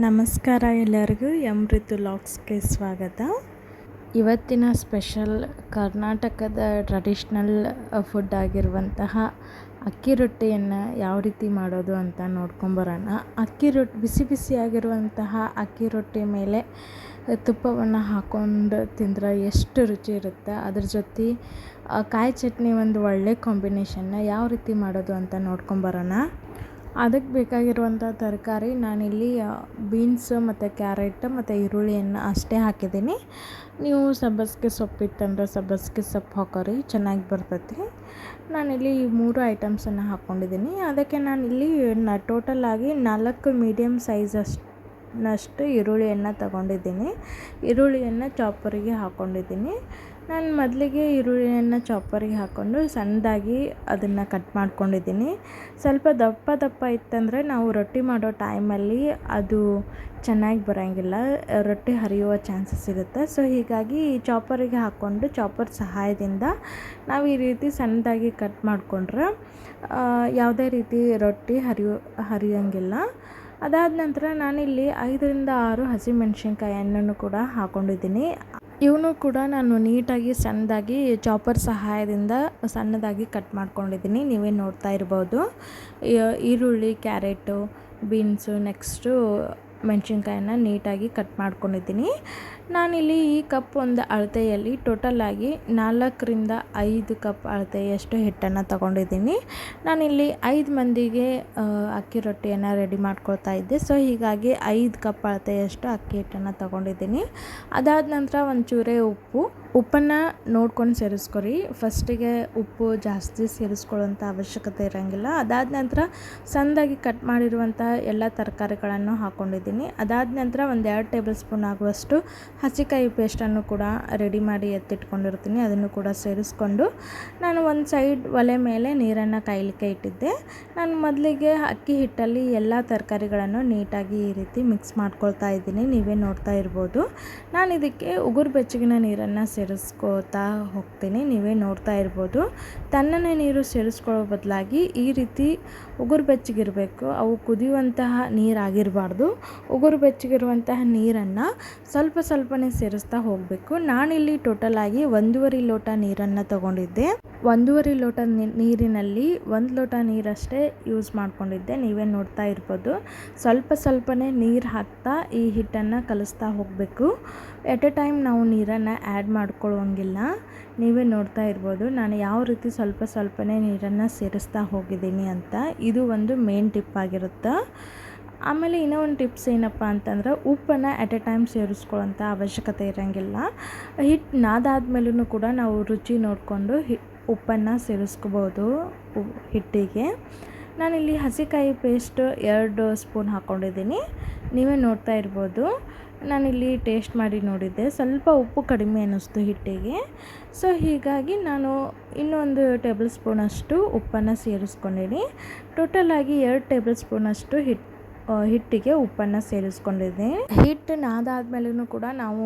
ನಮಸ್ಕಾರ ಎಲ್ಲರಿಗೂ ಋತು ಲಾಗ್ಸ್ಗೆ ಸ್ವಾಗತ. ಇವತ್ತಿನ ಸ್ಪೆಷಲ್ ಕರ್ನಾಟಕದ ಟ್ರೆಡಿಷ್ನಲ್ ಫುಡ್ ಆಗಿರುವಂತಹ ಅಕ್ಕಿ ರೊಟ್ಟಿಯನ್ನು ಯಾವ ರೀತಿ ಮಾಡೋದು ಅಂತ ನೋಡ್ಕೊಂಬರೋಣ. ಬಿಸಿ ಬಿಸಿಯಾಗಿರುವಂತಹ ಅಕ್ಕಿ ರೊಟ್ಟಿ ಮೇಲೆ ತುಪ್ಪವನ್ನು ಹಾಕ್ಕೊಂಡು ತಿಂದರೆ ಎಷ್ಟು ರುಚಿ ಇರುತ್ತೆ. ಅದ್ರ ಜೊತೆ ಕಾಯಿ ಚಟ್ನಿ ಒಂದು ಒಳ್ಳೆ ಕಾಂಬಿನೇಷನ್ನ ಯಾವ ರೀತಿ ಮಾಡೋದು ಅಂತ ನೋಡ್ಕೊಂಬರೋಣ. ಅದಕ್ಕೆ ಬೇಕಾಗಿರುವಂಥ ತರಕಾರಿ ನಾನಿಲ್ಲಿ ಬೀನ್ಸ್ ಮತ್ತು ಕ್ಯಾರೆಟ್ ಮತ್ತು ಈರುಳ್ಳಿಯನ್ನು ಅಷ್ಟೇ ಹಾಕಿದ್ದೀನಿ. ನೀವು ಸಬ್ಬಸಿಗೆ ಸೊಪ್ಪಿತ್ತಂದ್ರೆ ಸಬ್ಬಸಿಗೆ ಸೊಪ್ಪು ಹಾಕೋರಿ, ಚೆನ್ನಾಗಿ ಬರ್ತೈತಿ. ನಾನಿಲ್ಲಿ 3 ಐಟಮ್ಸನ್ನು ಹಾಕ್ಕೊಂಡಿದ್ದೀನಿ. ಅದಕ್ಕೆ ನಾನಿಲ್ಲಿ ಟೋಟಲಾಗಿ 4 ಮೀಡಿಯಮ್ ಸೈಜಷ್ಟು ಈರುಳ್ಳಿಯನ್ನು ತಗೊಂಡಿದ್ದೀನಿ. ಈರುಳ್ಳಿಯನ್ನು ಚಾಪರಿಗೆ ಹಾಕ್ಕೊಂಡಿದ್ದೀನಿ. ನಾನು ಮೊದಲಿಗೆ ಈರುಳ್ಳಿಯನ್ನು ಚಾಪರಿಗೆ ಹಾಕ್ಕೊಂಡು ಸಣ್ಣದಾಗಿ ಅದನ್ನು ಕಟ್ ಮಾಡ್ಕೊಂಡಿದ್ದೀನಿ. ಸ್ವಲ್ಪ ದಪ್ಪ ಇತ್ತಂದರೆ ನಾವು ರೊಟ್ಟಿ ಮಾಡೋ ಟೈಮಲ್ಲಿ ಅದು ಚೆನ್ನಾಗಿ ಬರೋಂಗಿಲ್ಲ, ರೊಟ್ಟಿ ಹರಿಯುವ ಚಾನ್ಸಸ್ ಇರುತ್ತೆ. ಸೊ ಹೀಗಾಗಿ ಚಾಪರಿಗೆ ಹಾಕ್ಕೊಂಡು ಚಾಪರ್ ಸಹಾಯದಿಂದ ನಾವು ಈ ರೀತಿ ಸಣ್ಣದಾಗಿ ಕಟ್ ಮಾಡಿಕೊಂಡ್ರೆ ಯಾವುದೇ ರೀತಿ ರೊಟ್ಟಿ ಹರಿಯೋಂಗಿಲ್ಲ. ಅದಾದ ನಂತರ ನಾನಿಲ್ಲಿ 5ರಿಂದ 6 ಹಸಿಮೆಣಸಿನ್ಕಾಯಿಯನ್ನು ಕೂಡ ಹಾಕ್ಕೊಂಡಿದ್ದೀನಿ. ಇವನು ಕೂಡ ನಾನು ನೀಟಾಗಿ ಸಣ್ಣದಾಗಿ ಚಾಪರ್ ಸಹಾಯದಿಂದ ಸಣ್ಣದಾಗಿ ಕಟ್ ಮಾಡ್ಕೊಂಡಿದ್ದೀನಿ. ನೀವೇ ನೋಡ್ತಾ ಇರ್ಬೋದು. ಈರುಳ್ಳಿ, ಕ್ಯಾರೆಟು, ಬೀನ್ಸು, ನೆಕ್ಸ್ಟು ಮೆಣಸಿನ್ಕಾಯಿನ ನೀಟಾಗಿ ಕಟ್ ಮಾಡ್ಕೊಂಡಿದ್ದೀನಿ. ನಾನಿಲ್ಲಿ ಈ ಕಪ್ ಒಂದು ಅಳತೆಯಲ್ಲಿ ಟೋಟಲಾಗಿ 4ರಿಂದ 5 ಕಪ್ ಅಳತೆಯಷ್ಟು ಹಿಟ್ಟನ್ನು ತಗೊಂಡಿದ್ದೀನಿ. ನಾನಿಲ್ಲಿ 5 ಮಂದಿಗೆ ಅಕ್ಕಿ ರೊಟ್ಟಿಯನ್ನು ರೆಡಿ ಮಾಡ್ಕೊಳ್ತಾ ಇದ್ದೆ. ಸೊ ಹೀಗಾಗಿ 5 ಕಪ್ ಅಳತೆಯಷ್ಟು ಅಕ್ಕಿ ಹಿಟ್ಟನ್ನು ತಗೊಂಡಿದ್ದೀನಿ. ಅದಾದ ನಂತರ ಒಂಚೂರೇ ಉಪ್ಪನ್ನು ನೋಡ್ಕೊಂಡು ಸೇರಿಸ್ಕೊರಿ. ಫಸ್ಟಿಗೆ ಉಪ್ಪು ಜಾಸ್ತಿ ಸೇರಿಸ್ಕೊಳ್ಳೋಂಥ ಅವಶ್ಯಕತೆ ಇರೋಂಗಿಲ್ಲ. ಅದಾದ ನಂತರ ಸಣ್ಣದಾಗಿ ಕಟ್ ಮಾಡಿರುವಂಥ ಎಲ್ಲ ತರಕಾರಿಗಳನ್ನು ಹಾಕ್ಕೊಂಡಿದ್ದೀನಿ. ಅದಾದ ನಂತರ 1-2 ಟೇಬಲ್ ಸ್ಪೂನ್ ಆಗುವಷ್ಟು ಹಸಿಕಾಯಿ ಪೇಸ್ಟನ್ನು ಕೂಡ ರೆಡಿ ಮಾಡಿ ಎತ್ತಿಟ್ಕೊಂಡಿರ್ತೀನಿ. ಅದನ್ನು ಕೂಡ ಸೇರಿಸ್ಕೊಂಡು ನಾನು ಒಂದು ಸೈಡ್ ಒಲೆ ಮೇಲೆ ನೀರನ್ನು ಕಾಯಲಿಕ್ಕೆ ಇಟ್ಟಿದ್ದೆ. ನಾನು ಮೊದಲಿಗೆ ಅಕ್ಕಿ ಹಿಟ್ಟಲ್ಲಿ ಎಲ್ಲ ತರಕಾರಿಗಳನ್ನು ನೀಟಾಗಿ ಈ ರೀತಿ ಮಿಕ್ಸ್ ಮಾಡ್ಕೊಳ್ತಾ ಇದ್ದೀನಿ. ನೀವೇ ನೋಡ್ತಾ ಇರ್ಬೋದು. ನಾನು ಇದಕ್ಕೆ ಉಗುರು ಬೆಚ್ಚಗಿನ ನೀರನ್ನು ಸೇರಿಸ್ಕೋತಾ ಹೋಗ್ತೀನಿ. ನೀವೇ ನೋಡ್ತಾ ಇರ್ಬೋದು. ತಣ್ಣನೆ ನೀರು ಸೇರಿಸ್ಕೊಳ್ಳೋ ಬದಲಾಗಿ ಈ ರೀತಿ ಉಗುರು ಬೆಚ್ಚಗಿರಬೇಕು. ಅವು ಕುದಿಯುವಂತಹ ನೀರಾಗಿರಬಾರ್ದು. ಉಗುರು ಬೆಚ್ಚಗಿರುವಂತಹ ನೀರನ್ನು ಸ್ವಲ್ಪನೇ ಸೇರಿಸ್ತಾ ಹೋಗಬೇಕು. ನಾನಿಲ್ಲಿ ಟೋಟಲಾಗಿ 1.5 ಲೋಟ ನೀರನ್ನು ತಗೊಂಡಿದ್ದೆ. 1.5 ಲೋಟ ನೀರಿನಲ್ಲಿ 1 ಲೋಟ ನೀರಷ್ಟೇ ಯೂಸ್ ಮಾಡ್ಕೊಂಡಿದ್ದೆ. ನೀವೇ ನೋಡ್ತಾ ಇರ್ಬೋದು. ಸ್ವಲ್ಪನೇ ನೀರು ಹಾಕ್ತಾ ಈ ಹಿಟ್ಟನ್ನು ಕಲಿಸ್ತಾ ಹೋಗಬೇಕು. ಎಟ್ ಎ ಟೈಮ್ ನಾವು ನೀರನ್ನು ಆ್ಯಡ್ ಮಾಡ್ಕೊಳ್ಳೋಂಗಿಲ್ಲ. ನೀವೇ ನೋಡ್ತಾ ಇರ್ಬೋದು ನಾನು ಯಾವ ರೀತಿ ಸ್ವಲ್ಪನೇ ನೀರನ್ನು ಸೇರಿಸ್ತಾ ಹೋಗಿದ್ದೀನಿ ಅಂತ. ಇದು ಒಂದು ಮೇನ್ ಟಿಪ್ ಆಗಿರುತ್ತೆ. ಆಮೇಲೆ ಇನ್ನೂ ಒಂದು ಟಿಪ್ಸ್ ಏನಪ್ಪ ಅಂತಂದ್ರೆ ಉಪ್ಪನ್ನು ಎಟ್ ಎ ಟೈಮ್ ಸೇರಿಸ್ಕೊಳ್ಳೋಂಥ ಅವಶ್ಯಕತೆ ಇರೋಂಗಿಲ್ಲ. ಹಿಟ್ಟು ನಾದಾದ್ಮೇಲೂ ಕೂಡ ನಾವು ರುಚಿ ನೋಡಿಕೊಂಡು ಉಪ್ಪನ್ನು ಸೇರಿಸ್ಕೋಬೋದು ಹಿಟ್ಟಿಗೆ. ನಾನಿಲ್ಲಿ ಹಸಿಕಾಯಿ ಪೇಸ್ಟ್ 2 ಸ್ಪೂನ್ ಹಾಕ್ಕೊಂಡಿದ್ದೀನಿ. ನೀವೇ ನೋಡ್ತಾ ಇರ್ಬೋದು. ನಾನಿಲ್ಲಿ ಟೇಸ್ಟ್ ಮಾಡಿ ನೋಡಿದ್ದೆ, ಸ್ವಲ್ಪ ಉಪ್ಪು ಕಡಿಮೆ ಅನ್ನಿಸ್ತು ಹಿಟ್ಟಿಗೆ. ಸೊ ಹೀಗಾಗಿ ನಾನು ಇನ್ನೊಂದು ಟೇಬಲ್ ಸ್ಪೂನಷ್ಟು ಉಪ್ಪನ್ನು ಸೇರಿಸ್ಕೊಂಡಿದ್ದೀನಿ. ಟೋಟಲಾಗಿ 2 ಟೇಬಲ್ ಸ್ಪೂನಷ್ಟು ಹಿಟ್ಟಿಗೆ ಉಪ್ಪನ್ನು ಸೇರಿಸ್ಕೊಂಡಿದ್ದೀನಿ. ಹಿಟ್ಟು ನಾದಾದ್ಮೇಲೂ ಕೂಡ ನಾವು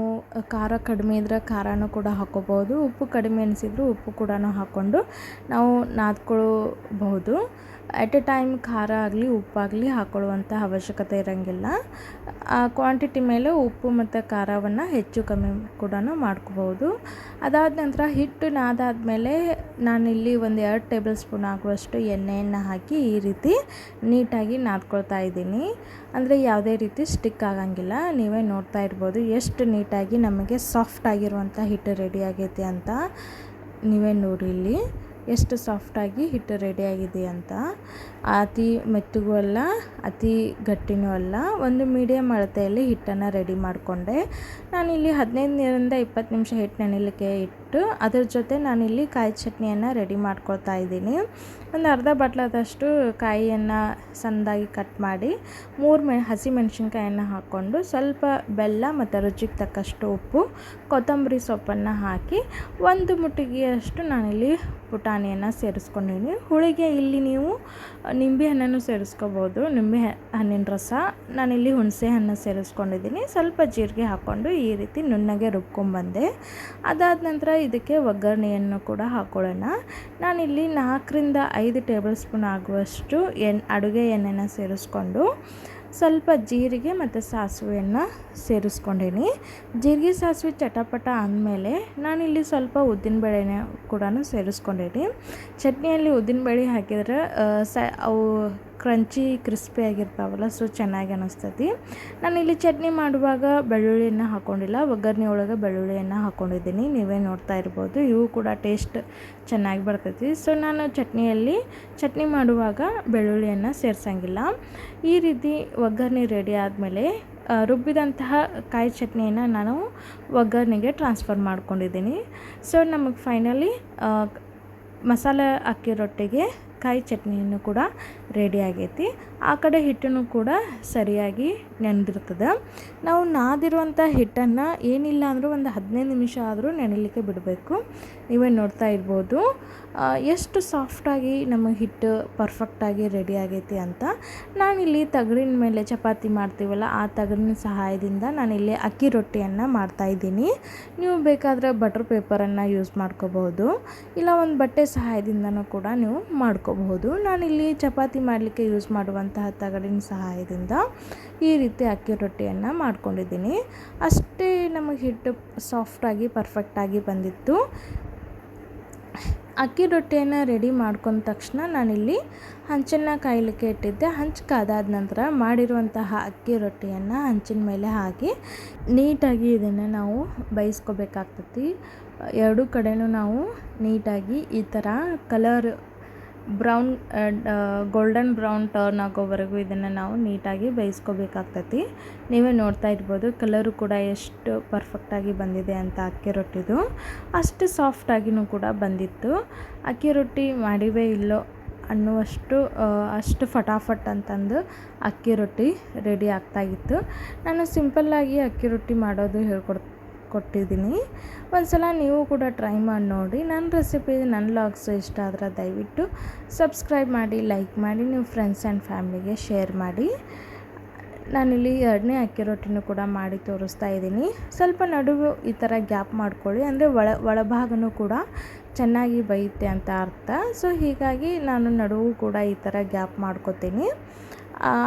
ಖಾರ ಕಡಿಮೆ ಇದ್ದರೆ ಖಾರನೂ ಕೂಡ ಹಾಕ್ಕೋಬೋದು. ಉಪ್ಪು ಕಡಿಮೆ ಅನಿಸಿದ್ರು ಉಪ್ಪು ಕೂಡ ಹಾಕ್ಕೊಂಡು ನಾವು ನಾದ್ಕೊಳ್ಬಹುದು. ಎಟ್ ಎ ಟೈಮ್ ಖಾರ ಆಗಲಿ ಉಪ್ಪಾಗಲಿ ಹಾಕ್ಕೊಳ್ಳುವಂಥ ಅವಶ್ಯಕತೆ ಇರೋಂಗಿಲ್ಲ. ಕ್ವಾಂಟಿಟಿ ಮೇಲೆ ಉಪ್ಪು ಮತ್ತು ಖಾರವನ್ನು ಹೆಚ್ಚು ಕಮ್ಮಿ ಕೂಡ ಮಾಡ್ಕೋಬೋದು. ಅದಾದ ನಂತರ ಹಿಟ್ಟು ನಾದಾದ್ಮೇಲೆ ನಾನಿಲ್ಲಿ 1-2 ಟೇಬಲ್ ಸ್ಪೂನ್ ಆಗುವಷ್ಟು ಎಣ್ಣೆಯನ್ನು ಹಾಕಿ ಈ ರೀತಿ ನೀಟಾಗಿ ನಾದ್ಕೊಳ್ತಾ ಇದ್ದೀನಿ. ಅಂದರೆ ಯಾವುದೇ ರೀತಿ ಸ್ಟಿಕ್ ಆಗಂಗಿಲ್ಲ. ನೀವೇ ನೋಡ್ತಾ ಇರ್ಬೋದು ಎಷ್ಟು ನೀಟಾಗಿ ನಮಗೆ ಸಾಫ್ಟ್ ಆಗಿರುವಂಥ ಹಿಟ್ಟು ರೆಡಿ ಆಗೈತೆ ಅಂತ. ನೀವೇ ನೋಡಿ ಇಲ್ಲಿ ಎಷ್ಟು ಸಾಫ್ಟಾಗಿ ಹಿಟ್ಟು ರೆಡಿಯಾಗಿದೆ ಅಂತ. ಅತಿ ಮೆತ್ತಗೂ ಅಲ್ಲ, ಅತಿ ಗಟ್ಟಿನೂ ಅಲ್ಲ, ಒಂದು ಮೀಡಿಯಮ್ ಅಳತೆಯಲ್ಲಿ ಹಿಟ್ಟನ್ನು ರೆಡಿ ಮಾಡಿಕೊಂಡೆ. ನಾನಿಲ್ಲಿ 15ರಿಂದ 20 ನಿಮಿಷ ಹಿಟ್ಟು ನೆನೆಯಲಿಕ್ಕೆ ಇಟ್ಟು ಅದ್ರ ಜೊತೆ ನಾನಿಲ್ಲಿ ಕಾಯಿ ಚಟ್ನಿಯನ್ನು ರೆಡಿ ಮಾಡ್ಕೊಳ್ತಾ ಇದ್ದೀನಿ. ಒಂದು ಅರ್ಧ ಬಟ್ಲದಷ್ಟು ಕಾಯಿಯನ್ನು ಸಣ್ಣದಾಗಿ ಕಟ್ ಮಾಡಿ 3 ಹಸಿಮೆಣಸಿನ್ಕಾಯನ್ನು ಹಾಕ್ಕೊಂಡು ಸ್ವಲ್ಪ ಬೆಲ್ಲ ಮತ್ತು ರುಚಿಗೆ ತಕ್ಕಷ್ಟು ಉಪ್ಪು, ಕೊತ್ತಂಬರಿ ಸೊಪ್ಪನ್ನು ಹಾಕಿ 1 ಮುಟ್ಟಿಗೆಯಷ್ಟು ನಾನಿಲ್ಲಿ ಪುಟಾಣಿಯನ್ನು ಸೇರಿಸ್ಕೊಂಡಿದ್ದೀನಿ. ಹುಳಿಗೆ ಇಲ್ಲಿ ನೀವು ನಿಂಬೆ ಹಣ್ಣನ್ನು ಸೇರಿಸ್ಕೋಬೋದು, ನಿಂಬೆ ಹಣ್ಣಿನ ರಸ. ನಾನಿಲ್ಲಿ ಹುಣಸೆ ಹಣ್ಣು ಸೇರಿಸ್ಕೊಂಡಿದ್ದೀನಿ. ಸ್ವಲ್ಪ ಜೀರಿಗೆ ಹಾಕ್ಕೊಂಡು ಈ ರೀತಿ ನುಣ್ಣಗೆ ರುಬ್ಕೊಂಡ್ಬಂದೆ. ಅದಾದ ನಂತರ ಇದಕ್ಕೆ ಒಗ್ಗರಣೆಯನ್ನು ಕೂಡ ಹಾಕ್ಕೊಳ್ಳೋಣ. ನಾನಿಲ್ಲಿ 4ರಿಂದ 5 ಟೇಬಲ್ ಸ್ಪೂನ್ ಆಗುವಷ್ಟು ಅಡುಗೆ ಎಣ್ಣೆನ ಸೇರಿಸ್ಕೊಂಡು ಸ್ವಲ್ಪ ಜೀರಿಗೆ ಮತ್ತು ಸಾಸಿವೆಯನ್ನು ಸೇರಿಸ್ಕೊಂಡೀನಿ. ಜೀರಿಗೆ ಸಾಸಿವೆ ಚಟಪಟ ಅಂದಮೇಲೆ ನಾನಿಲ್ಲಿ ಸ್ವಲ್ಪ ಉದ್ದಿನಬೇಳೆನ ಕೂಡ ಸೇರಿಸ್ಕೊಂಡೀನಿ. ಚಟ್ನಿಯಲ್ಲಿ ಉದ್ದಿನಬೇಳೆ ಹಾಕಿದ್ರೆ ಅವು ಕ್ರಂಚಿ ಕ್ರಿಸ್ಪಿ ಆಗಿರ್ತಾವಲ್ಲ, ಸೊ ಚೆನ್ನಾಗಿ ಅನ್ನಿಸ್ತೈತಿ. ನಾನಿಲ್ಲಿ ಚಟ್ನಿ ಮಾಡುವಾಗ ಬೆಳ್ಳುಳ್ಳಿಯನ್ನು ಹಾಕ್ಕೊಂಡಿಲ್ಲ, ಒಗ್ಗರಣೆ ಒಳಗೆ ಬೆಳ್ಳುಳ್ಳಿಯನ್ನು ಹಾಕ್ಕೊಂಡಿದ್ದೀನಿ. ನೀವೇ ನೋಡ್ತಾ ಇರ್ಬೋದು, ಇವು ಕೂಡ ಟೇಸ್ಟ್ ಚೆನ್ನಾಗಿ ಬರ್ತೈತಿ. ಸೊ ನಾನು ಚಟ್ನಿ ಮಾಡುವಾಗ ಬೆಳ್ಳುಳ್ಳಿಯನ್ನು ಸೇರಿಸಂಗಿಲ್ಲ. ಈ ರೀತಿ ಒಗ್ಗರಣೆ ರೆಡಿ ಆದಮೇಲೆ ರುಬ್ಬಿದಂತಹ ಕಾಯಿ ಚಟ್ನಿಯನ್ನು ನಾನು ಒಗ್ಗರಣೆಗೆ ಟ್ರಾನ್ಸ್ಫರ್ ಮಾಡ್ಕೊಂಡಿದ್ದೀನಿ. ಸೊ ನಮಗೆ ಫೈನಲಿ ಮಸಾಲೆ ಅಕ್ಕಿ ರೊಟ್ಟಿಗೆ ಕಾಯಿ ಚಟ್ನಿಯನ್ನು ಕೂಡ ರೆಡಿ ಆಗೈತಿ. ಆ ಕಡೆ ಹಿಟ್ಟನ್ನು ಕೂಡ ಸರಿಯಾಗಿ ನೆನೆದಿರ್ತದೆ. ನಾವು ನಾದಿರುವಂಥ ಹಿಟ್ಟನ್ನು ಏನಿಲ್ಲ ಅಂದರೂ ಒಂದು 15 ನಿಮಿಷ ಆದರೂ ನೆನೆಯಲಿಕ್ಕೆ ಬಿಡಬೇಕು. ನೀವೇ ನೋಡ್ತಾ ಇರ್ಬೋದು ಎಷ್ಟು ಸಾಫ್ಟಾಗಿ ನಮಗೆ ಹಿಟ್ಟು ಪರ್ಫೆಕ್ಟಾಗಿ ರೆಡಿ ಆಗೈತಿ ಅಂತ. ನಾನಿಲ್ಲಿ ತಗಡಿನ ಮೇಲೆ ಚಪಾತಿ ಮಾಡ್ತೀವಲ್ಲ, ಆ ತಗಡಿನ ಸಹಾಯದಿಂದ ನಾನಿಲ್ಲಿ ಅಕ್ಕಿ ರೊಟ್ಟಿಯನ್ನು ಮಾಡ್ತಾಯಿದ್ದೀನಿ. ನೀವು ಬೇಕಾದರೆ ಬಟರ್ ಪೇಪರನ್ನು ಯೂಸ್ ಮಾಡ್ಕೋಬಹುದು, ಇಲ್ಲ ಒಂದು ಬಟ್ಟೆ ಸಹಾಯದಿಂದನೂ ಕೂಡ ನೀವು ಮಾಡ್ಕೋಬಹುದು. ನಾನಿಲ್ಲಿ ಚಪಾತಿ ಮಾಡಲಿಕ್ಕೆ ಯೂಸ್ ಮಾಡುವಂತಹ ತಗಡಿನ ಸಹಾಯದಿಂದ ಈ ರೀತಿ ಅಕ್ಕಿ ರೊಟ್ಟಿಯನ್ನು ಮಾಡ್ಕೊಂಡಿದ್ದೀನಿ. ಅಷ್ಟೇ ನಮಗೆ ಹಿಟ್ಟು ಸಾಫ್ಟಾಗಿ ಪರ್ಫೆಕ್ಟಾಗಿ ಬಂದಿತ್ತು. ಅಕ್ಕಿ ರೊಟ್ಟಿಯನ್ನು ರೆಡಿ ಮಾಡ್ಕೊಂಡ ತಕ್ಷಣ ನಾನಿಲ್ಲಿ ಹಂಚನ್ನು ಕಾಯಲಿಕ್ಕೆ ಇಟ್ಟಿದ್ದೆ. ಹಂಚು ಕಾದಾದ ನಂತರ ಮಾಡಿರುವಂತಹ ಅಕ್ಕಿ ರೊಟ್ಟಿಯನ್ನು ಹಂಚಿನ ಮೇಲೆ ಹಾಕಿ ನೀಟಾಗಿ ಇದನ್ನು ನಾವು ಬೇಯಿಸ್ಕೋಬೇಕಾಗ್ತೈತಿ. ಎರಡೂ ಕಡೆಯೂ ನಾವು ನೀಟಾಗಿ ಈ ಥರ ಕಲರ್ ಗೋಲ್ಡನ್ ಬ್ರೌನ್ ಟರ್ನ್ ಆಗೋವರೆಗೂ ಇದನ್ನು ನಾವು ನೀಟಾಗಿ ಬೇಯಿಸ್ಕೋಬೇಕಾಗ್ತೈತಿ. ನೀವೇ ನೋಡ್ತಾ ಇರ್ಬೋದು ಕಲರು ಕೂಡ ಎಷ್ಟು ಪರ್ಫೆಕ್ಟಾಗಿ ಬಂದಿದೆ ಅಂತ. ಅಕ್ಕಿ ರೊಟ್ಟಿದು ಅಷ್ಟು ಸಾಫ್ಟಾಗಿಯೂ ಕೂಡ ಬಂದಿತ್ತು. ಅಕ್ಕಿ ರೊಟ್ಟಿ ಮಾಡಿವೇ ಇಲ್ಲೋ ಅಷ್ಟು ಫಟಾಫಟ್ ಅಂತಂದು ಅಕ್ಕಿ ರೊಟ್ಟಿ ರೆಡಿ ಆಗ್ತಾಯಿತ್ತು. ನಾನು ಸಿಂಪಲ್ಲಾಗಿ ಅಕ್ಕಿ ರೊಟ್ಟಿ ಮಾಡೋದು ಕೊಟ್ಟಿದ್ದೀನಿ. ಒಂದು ಸಲ ನೀವು ಕೂಡ ಟ್ರೈ ಮಾಡಿ ನೋಡಿ. ನನ್ನ ರೆಸಿಪಿ, ನನ್ನ ವ್ಲಾಗ್ಸ್ ಇಷ್ಟ ಆದರೆ ದಯವಿಟ್ಟು ಸಬ್ಸ್ಕ್ರೈಬ್ ಮಾಡಿ, ಲೈಕ್ ಮಾಡಿ, ನೀವು ಫ್ರೆಂಡ್ಸ್ ಆ್ಯಂಡ್ ಫ್ಯಾಮಿಲಿಗೆ ಶೇರ್ ಮಾಡಿ. ನಾನಿಲ್ಲಿ 2ನೇ ಅಕ್ಕಿ ರೊಟ್ಟಿನೂ ಕೂಡ ಮಾಡಿ ತೋರಿಸ್ತಾ ಇದ್ದೀನಿ. ಸ್ವಲ್ಪ ನಡುವೆ ಈ ಥರ ಗ್ಯಾಪ್ ಮಾಡ್ಕೊಳ್ಳಿ, ಅಂದರೆ ಒಳಭಾಗನೂ ಕೂಡ ಚೆನ್ನಾಗಿ ಬೇಯುತ್ತೆ ಅಂತ ಅರ್ಥ. ಸೊ ಹೀಗಾಗಿ ನಾನು ನಡುವು ಕೂಡ ಈ ಥರ ಗ್ಯಾಪ್ ಮಾಡ್ಕೊತೀನಿ.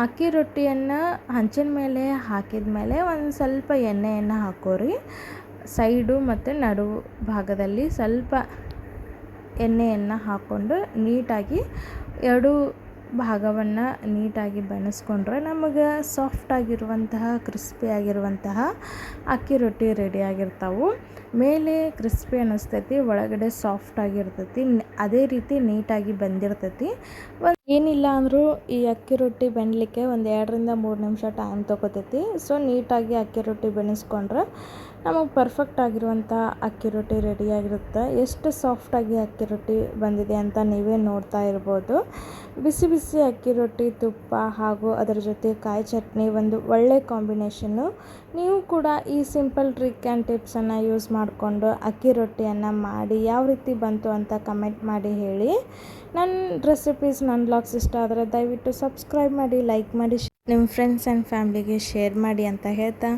ಅಕ್ಕಿ ರೊಟ್ಟಿಯನ್ನು ಹಂಚಿನ ಮೇಲೆ ಹಾಕಿದ ಮೇಲೆ ಒಂದು ಸ್ವಲ್ಪ ಎಣ್ಣೆಯನ್ನು ಹಾಕೋರಿ. ಸೈಡು ಮತ್ತು ನಡುವು ಭಾಗದಲ್ಲಿ ಸ್ವಲ್ಪ ಎಣ್ಣೆಯನ್ನು ಹಾಕ್ಕೊಂಡು ನೀಟಾಗಿ ಎರಡೂ ಭಾಗವನ್ನು ನೀಟಾಗಿ ಬೆಳೆಸ್ಕೊಂಡ್ರೆ ನಮಗೆ ಸಾಫ್ಟಾಗಿರುವಂತಹ ಕ್ರಿಸ್ಪಿಯಾಗಿರುವಂತಹ ಅಕ್ಕಿ ರೊಟ್ಟಿ ರೆಡಿಯಾಗಿರ್ತಾವೆ. ಮೇಲೆ ಕ್ರಿಸ್ಪಿ ಅನ್ನಿಸ್ತೈತಿ, ಒಳಗಡೆ ಸಾಫ್ಟಾಗಿರ್ತೈತಿ, ಅದೇ ರೀತಿ ನೀಟಾಗಿ ಬಂದಿರ್ತೈತಿ. ಏನಿಲ್ಲ ಅಂದರೂ ಈ ಅಕ್ಕಿ ರೊಟ್ಟಿ ಬೆನ್ನಲಿಕ್ಕೆ ಒಂದು 2ರಿಂದ 3 ನಿಮಿಷ ಟೈಮ್ ತೊಗೋತೈತಿ. ಸೊ ನೀಟಾಗಿ ಅಕ್ಕಿ ರೊಟ್ಟಿ ಬೆಳೆಸ್ಕೊಂಡ್ರೆ ನಮಗೆ ಪರ್ಫೆಕ್ಟ್ ಆಗಿರುವಂಥ ಅಕ್ಕಿ ರೊಟ್ಟಿ ರೆಡಿಯಾಗಿರುತ್ತೆ. ಎಷ್ಟು ಸಾಫ್ಟಾಗಿ ಅಕ್ಕಿ ರೊಟ್ಟಿ ಬಂದಿದೆ ಅಂತ ನೀವೇ ನೋಡ್ತಾ ಇರ್ಬೋದು. ಬಿಸಿ ಬಿಸಿ ಅಕ್ಕಿ ರೊಟ್ಟಿ, ತುಪ್ಪ ಹಾಗೂ ಅದರ ಜೊತೆ ಕಾಯಿ ಚಟ್ನಿ ಒಂದು ಒಳ್ಳೆ ಕಾಂಬಿನೇಷನ್ನು. ನೀವು ಕೂಡ ಈ ಸಿಂಪಲ್ ಟ್ರಿಕ್ ಆ್ಯಂಡ್ ಟಿಪ್ಸನ್ನು ಯೂಸ್ ಮಾಡಿಕೊಂಡು ಅಕ್ಕಿ ರೊಟ್ಟಿಯನ್ನು ಮಾಡಿ ಯಾವ ರೀತಿ ಬಂತು ಅಂತ ಕಮೆಂಟ್ ಮಾಡಿ ಹೇಳಿ. ನನ್ನ ರೆಸಿಪೀಸ್, ನನ್ನ ವ್ಲಾಗ್ಸ್ ಇಷ್ಟ ಆದರೆ ದಯವಿಟ್ಟು ಸಬ್ಸ್ಕ್ರೈಬ್ ಮಾಡಿ, ಲೈಕ್ ಮಾಡಿ, ನಿಮ್ಮ ಫ್ರೆಂಡ್ಸ್ ಆ್ಯಂಡ್ ಫ್ಯಾಮ್ಲಿಗೆ ಶೇರ್ ಮಾಡಿ ಅಂತ ಹೇಳ್ತಾ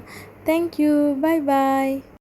ಥ್ಯಾಂಕ್ ಯು. Bye bye.